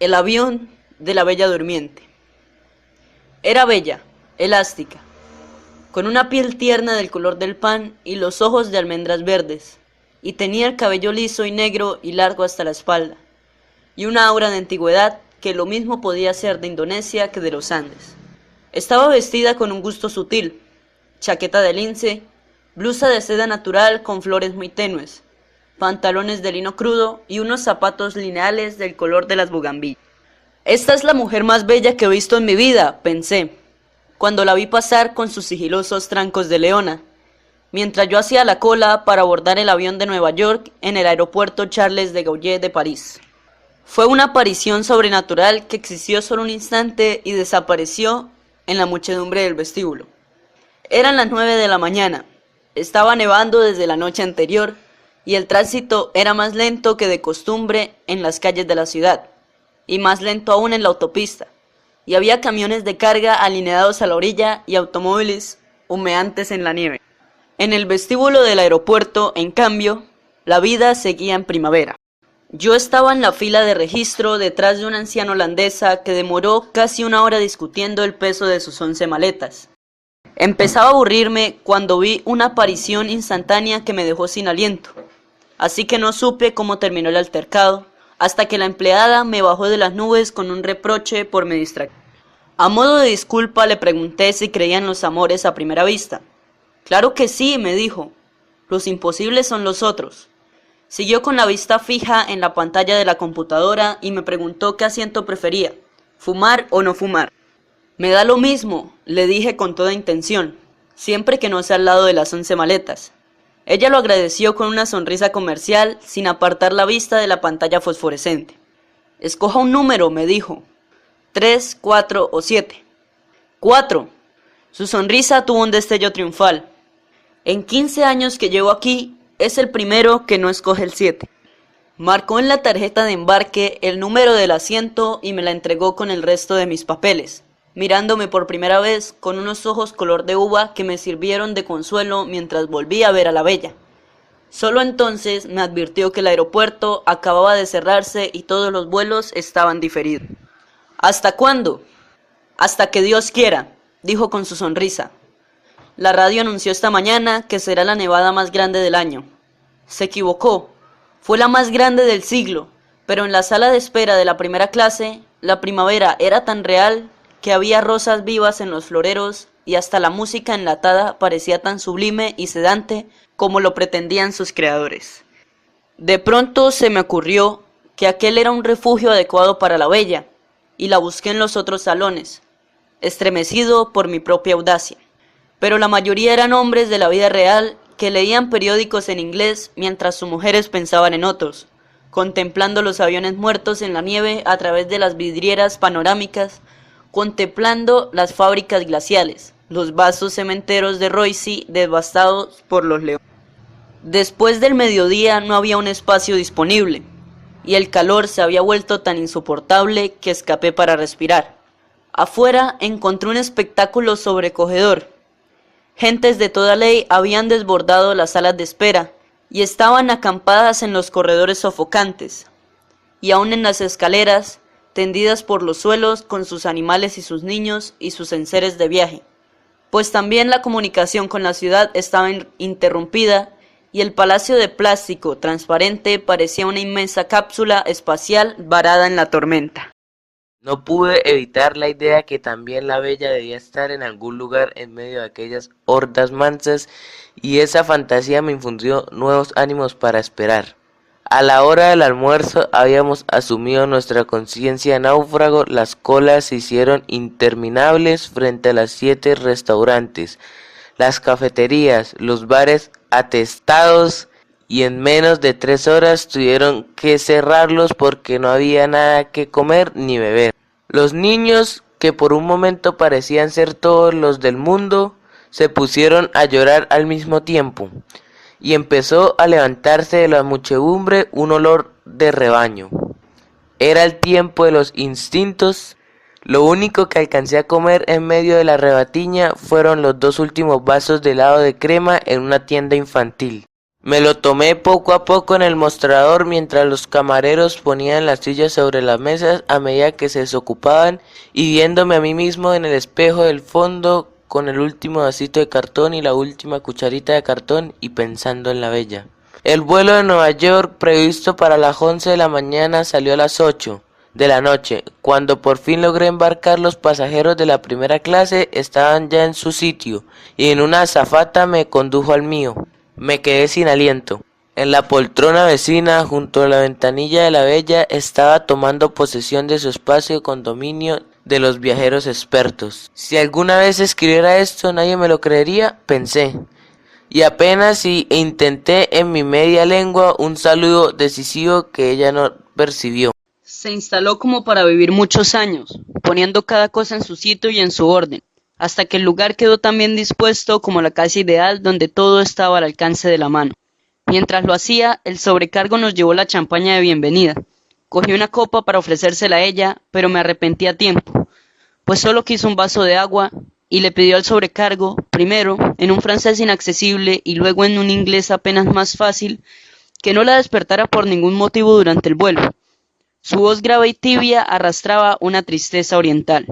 El avión de la Bella Durmiente. Era bella, elástica, con una piel tierna del color del pan y los ojos de almendras verdes, y tenía el cabello liso y negro y largo hasta la espalda, y una aura de antigüedad que lo mismo podía ser de Indonesia que de los Andes. Estaba vestida con un gusto sutil, chaqueta de lince, blusa de seda natural con flores muy tenues, pantalones de lino crudo y unos zapatos lineales del color de las bugambillas. Esta es la mujer más bella que he visto en mi vida, pensé, cuando la vi pasar con sus sigilosos trancos de leona, mientras yo hacía la cola para abordar el avión de Nueva York en el aeropuerto Charles de Gaulle de París. Fue una aparición sobrenatural que existió solo un instante y desapareció en la muchedumbre del vestíbulo. Eran las 9 de la mañana, estaba nevando desde la noche anterior y el tránsito era más lento que de costumbre en las calles de la ciudad, y más lento aún en la autopista, y había camiones de carga alineados a la orilla y automóviles humeantes en la nieve. En el vestíbulo del aeropuerto, en cambio, la vida seguía en primavera. Yo estaba en la fila de registro detrás de una anciana holandesa que demoró casi una hora discutiendo el peso de sus 11 maletas. Empezaba a aburrirme cuando vi una aparición instantánea que me dejó sin aliento, así que no supe cómo terminó el altercado, hasta que la empleada me bajó de las nubes con un reproche por mi distracción. A modo de disculpa le pregunté si creía en los amores a primera vista. Claro que sí, me dijo. Los imposibles son los otros. Siguió con la vista fija en la pantalla de la computadora y me preguntó qué asiento prefería, fumar o no fumar. Me da lo mismo, le dije con toda intención, siempre que no sea al lado de las 11 maletas. Ella lo agradeció con una sonrisa comercial sin apartar la vista de la pantalla fosforescente. Escoja un número, me dijo. 3, 4 o 7. 4. Su sonrisa tuvo un destello triunfal. En 15 años que llevo aquí, es el primero que no escoge el 7. Marcó en la tarjeta de embarque el número del asiento y me la entregó con el resto de mis papeles, mirándome por primera vez con unos ojos color de uva que me sirvieron de consuelo mientras volví a ver a la bella. Solo entonces me advirtió que el aeropuerto acababa de cerrarse y todos los vuelos estaban diferidos. ¿Hasta cuándo? Hasta que Dios quiera, dijo con su sonrisa. La radio anunció esta mañana que será la nevada más grande del año. Se equivocó, fue la más grande del siglo, pero en la sala de espera de la primera clase, la primavera era tan real que había rosas vivas en los floreros y hasta la música enlatada parecía tan sublime y sedante como lo pretendían sus creadores. De pronto se me ocurrió que aquel era un refugio adecuado para la bella, y la busqué en los otros salones, estremecido por mi propia audacia. Pero la mayoría eran hombres de la vida real que leían periódicos en inglés mientras sus mujeres pensaban en otros, contemplando los aviones muertos en la nieve a través de las vidrieras panorámicas, contemplando las fábricas glaciales, los vastos cementeros de Roissy devastados por los leones. Después del mediodía no había un espacio disponible, y el calor se había vuelto tan insoportable que escapé para respirar. Afuera encontré un espectáculo sobrecogedor. Gentes de toda ley habían desbordado las salas de espera y estaban acampadas en los corredores sofocantes, y aún en las escaleras, tendidas por los suelos con sus animales y sus niños y sus enseres de viaje, pues también la comunicación con la ciudad estaba interrumpida y el palacio de plástico transparente parecía una inmensa cápsula espacial varada en la tormenta. No pude evitar la idea que también la bella debía estar en algún lugar en medio de aquellas hordas mansas, y esa fantasía me infundió nuevos ánimos para esperar. A la hora del almuerzo habíamos asumido nuestra conciencia náufrago, las colas se hicieron interminables frente a los 7 restaurantes, las cafeterías, los bares atestados, y en menos de 3 horas tuvieron que cerrarlos porque no había nada que comer ni beber. Los niños, que por un momento parecían ser todos los del mundo, se pusieron a llorar al mismo tiempo, y empezó a levantarse de la muchedumbre un olor de rebaño. Era el tiempo de los instintos. Lo único que alcancé a comer en medio de la rebatiña fueron los 2 últimos vasos de helado de crema en una tienda infantil. Me lo tomé poco a poco en el mostrador mientras los camareros ponían las sillas sobre las mesas a medida que se desocupaban y viéndome a mí mismo en el espejo del fondo con el último vasito de cartón y la última cucharita de cartón y pensando en la bella. El vuelo de Nueva York previsto para las 11 de la mañana salió a las 8 de la noche. Cuando por fin logré embarcar, los pasajeros de la primera clase estaban ya en su sitio y en una azafata me condujo al mío. Me quedé sin aliento. En la poltrona vecina, junto a la ventanilla de la bella, estaba tomando posesión de su espacio con dominio de los viajeros expertos. Si alguna vez escribiera esto, nadie me lo creería, pensé. Y apenas si intenté en mi media lengua un saludo decisivo que ella no percibió. Se instaló como para vivir muchos años, poniendo cada cosa en su sitio y en su orden, hasta que el lugar quedó tan bien dispuesto como la casa ideal donde todo estaba al alcance de la mano. Mientras lo hacía, el sobrecargo nos llevó la champaña de bienvenida. Cogí una copa para ofrecérsela a ella, pero me arrepentí a tiempo, pues solo quiso un vaso de agua y le pidió al sobrecargo, primero en un francés inaccesible y luego en un inglés apenas más fácil, que no la despertara por ningún motivo durante el vuelo. Su voz grave y tibia arrastraba una tristeza oriental.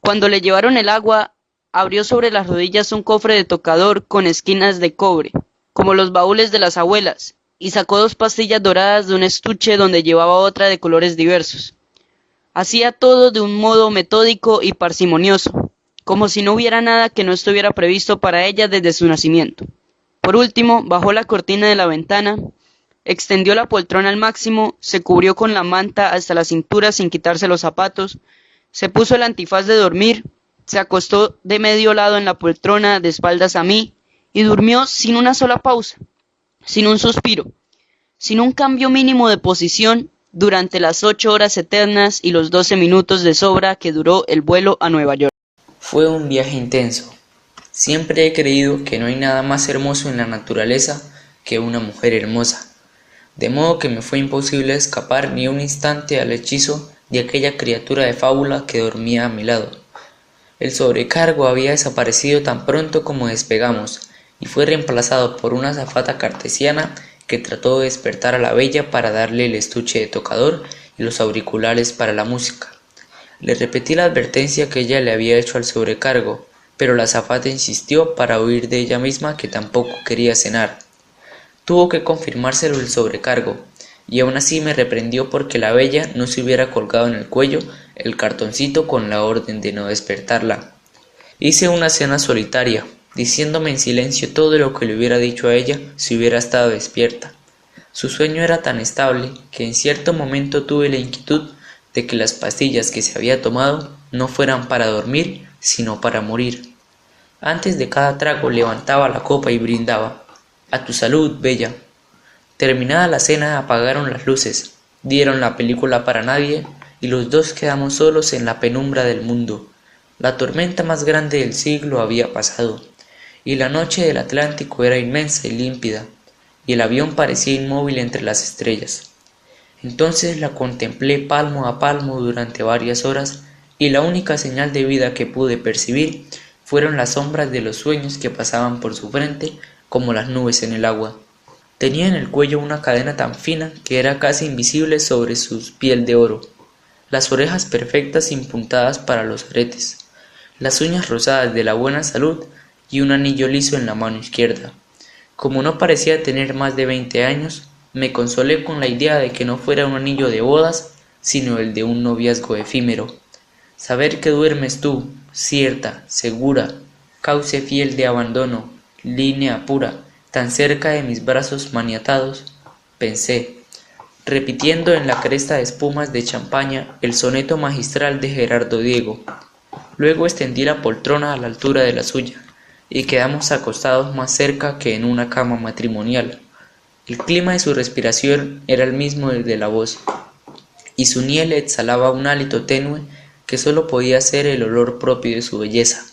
Cuando le llevaron el agua, abrió sobre las rodillas un cofre de tocador con esquinas de cobre, como los baúles de las abuelas, y sacó 2 pastillas doradas de un estuche donde llevaba otra de colores diversos. Hacía todo de un modo metódico y parsimonioso, como si no hubiera nada que no estuviera previsto para ella desde su nacimiento. Por último, bajó la cortina de la ventana, extendió la poltrona al máximo, se cubrió con la manta hasta la cintura sin quitarse los zapatos, se puso el antifaz de dormir, se acostó de medio lado en la poltrona de espaldas a mí y durmió sin una sola pausa, sin un suspiro, sin un cambio mínimo de posición durante las 8 horas eternas y los 12 minutos de sobra que duró el vuelo a Nueva York. Fue un viaje intenso. Siempre he creído que no hay nada más hermoso en la naturaleza que una mujer hermosa, de modo que me fue imposible escapar ni un instante al hechizo de aquella criatura de fábula que dormía a mi lado. El sobrecargo había desaparecido tan pronto como despegamos y fue reemplazado por una azafata cartesiana que trató de despertar a la bella para darle el estuche de tocador y los auriculares para la música. Le repetí la advertencia que ella le había hecho al sobrecargo, pero la azafata insistió para oír de ella misma que tampoco quería cenar. Tuvo que confirmárselo el sobrecargo, y aún así me reprendió porque la bella no se hubiera colgado en el cuello el cartoncito con la orden de no despertarla. Hice una cena solitaria, diciéndome en silencio todo lo que le hubiera dicho a ella si hubiera estado despierta. Su sueño era tan estable que en cierto momento tuve la inquietud de que las pastillas que se había tomado no fueran para dormir, sino para morir. Antes de cada trago levantaba la copa y brindaba. A tu salud, bella. Terminada la cena apagaron las luces, dieron la película para nadie y los dos quedamos solos en la penumbra del mundo. La tormenta más grande del siglo había pasado, y la noche del Atlántico era inmensa y límpida, y el avión parecía inmóvil entre las estrellas. Entonces la contemplé palmo a palmo durante varias horas, y la única señal de vida que pude percibir fueron las sombras de los sueños que pasaban por su frente como las nubes en el agua. Tenía en el cuello una cadena tan fina que era casi invisible sobre su piel de oro, las orejas perfectas impuntadas para los aretes, las uñas rosadas de la buena salud y un anillo liso en la mano izquierda. Como no parecía tener más de 20 años, me consolé con la idea de que no fuera un anillo de bodas, sino el de un noviazgo efímero. Saber que duermes tú, cierta, segura, cauce fiel de abandono, línea pura, tan cerca de mis brazos maniatados, pensé, repitiendo en la cresta de espumas de champaña el soneto magistral de Gerardo Diego. Luego extendí la poltrona a la altura de la suya, y quedamos acostados más cerca que en una cama matrimonial. El clima de su respiración era el mismo del de la voz, y su niel exhalaba un hálito tenue que sólo podía ser el olor propio de su belleza.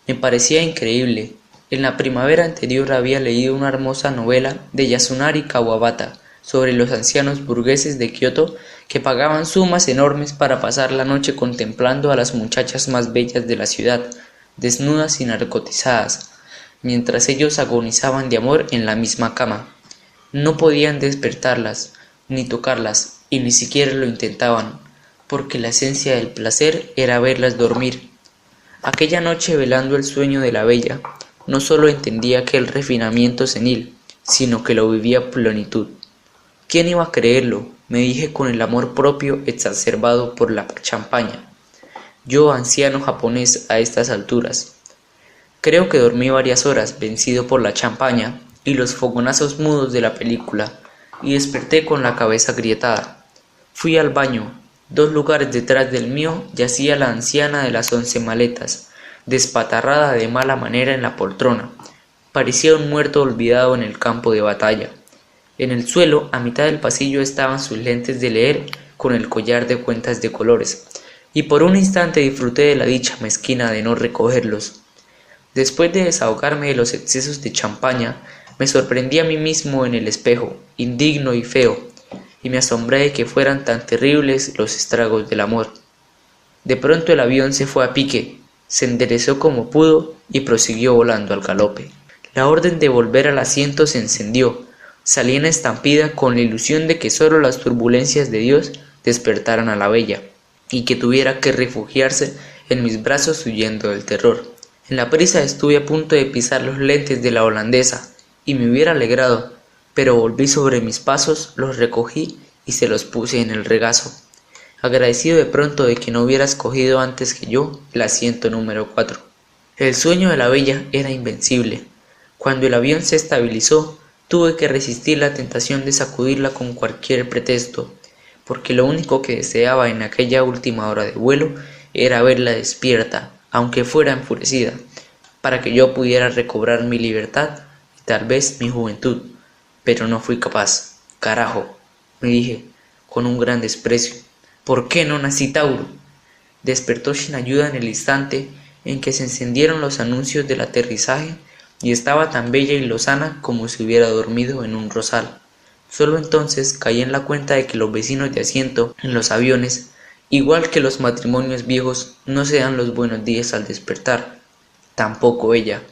Me parecía increíble. En la primavera anterior había leído una hermosa novela de Yasunari Kawabata sobre los ancianos burgueses de Kioto que pagaban sumas enormes para pasar la noche contemplando a las muchachas más bellas de la ciudad, desnudas y narcotizadas. mientras ellos agonizaban de amor en la misma cama. No podían despertarlas, ni tocarlas, y ni siquiera lo intentaban, porque la esencia del placer era verlas dormir. Aquella noche, velando el sueño de la bella, no solo entendía aquel refinamiento senil, sino que lo vivía a plenitud. ¿Quién iba a creerlo?, me dije con el amor propio exacerbado por la champaña. Yo, anciano japonés a estas alturas. Creo que dormí varias horas, vencido por la champaña y los fogonazos mudos de la película, y desperté con la cabeza agrietada. Fui al baño. 2 lugares detrás del mío yacía la anciana de las 11 maletas, despatarrada de mala manera en la poltrona. Parecía un muerto olvidado en el campo de batalla. En el suelo, a mitad del pasillo, estaban sus lentes de leer con el collar de cuentas de colores, y por un instante disfruté de la dicha mezquina de no recogerlos. Después de desahogarme de los excesos de champaña, me sorprendí a mí mismo en el espejo, indigno y feo, y me asombré de que fueran tan terribles los estragos del amor. De pronto el avión se fue a pique, se enderezó como pudo y prosiguió volando al galope. La orden de volver al asiento se encendió. Salí en estampida con la ilusión de que solo las turbulencias de Dios despertaran a la bella, y que tuviera que refugiarse en mis brazos huyendo del terror. En la prisa estuve a punto de pisar los lentes de la holandesa, y me hubiera alegrado, pero volví sobre mis pasos, los recogí y se los puse en el regazo, agradecido de pronto de que no hubiera escogido antes que yo el asiento número 4. El sueño de la bella era invencible. Cuando el avión se estabilizó, tuve que resistir la tentación de sacudirla con cualquier pretexto, porque lo único que deseaba en aquella última hora de vuelo era verla despierta, aunque fuera enfurecida, para que yo pudiera recobrar mi libertad y tal vez mi juventud. Pero no fui capaz. Carajo, me dije, con un gran desprecio. ¿Por qué no nací Tauro? Despertó sin ayuda en el instante en que se encendieron los anuncios del aterrizaje y estaba tan bella y lozana como si hubiera dormido en un rosal. Solo entonces caí en la cuenta de que los vecinos de asiento en los aviones, igual que los matrimonios viejos, no se dan los buenos días al despertar. Tampoco ella.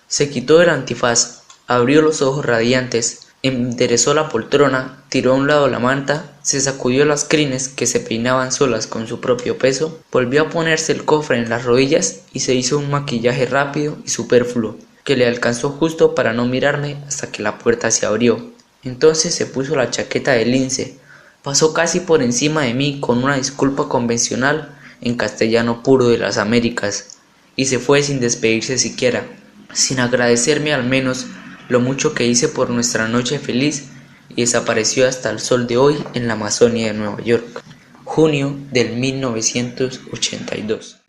Se quitó el antifaz, abrió los ojos radiantes, enderezó la poltrona, tiró a un lado la manta, se sacudió las crines que se peinaban solas con su propio peso, volvió a ponerse el cofre en las rodillas y se hizo un maquillaje rápido y superfluo, que le alcanzó justo para no mirarme hasta que la puerta se abrió. Entonces se puso la chaqueta de lince, pasó casi por encima de mí con una disculpa convencional en castellano puro de las Américas, y se fue sin despedirse siquiera, sin agradecerme al menos lo mucho que hice por nuestra noche feliz, y desapareció hasta el sol de hoy en la Amazonia de Nueva York. Junio del 1982.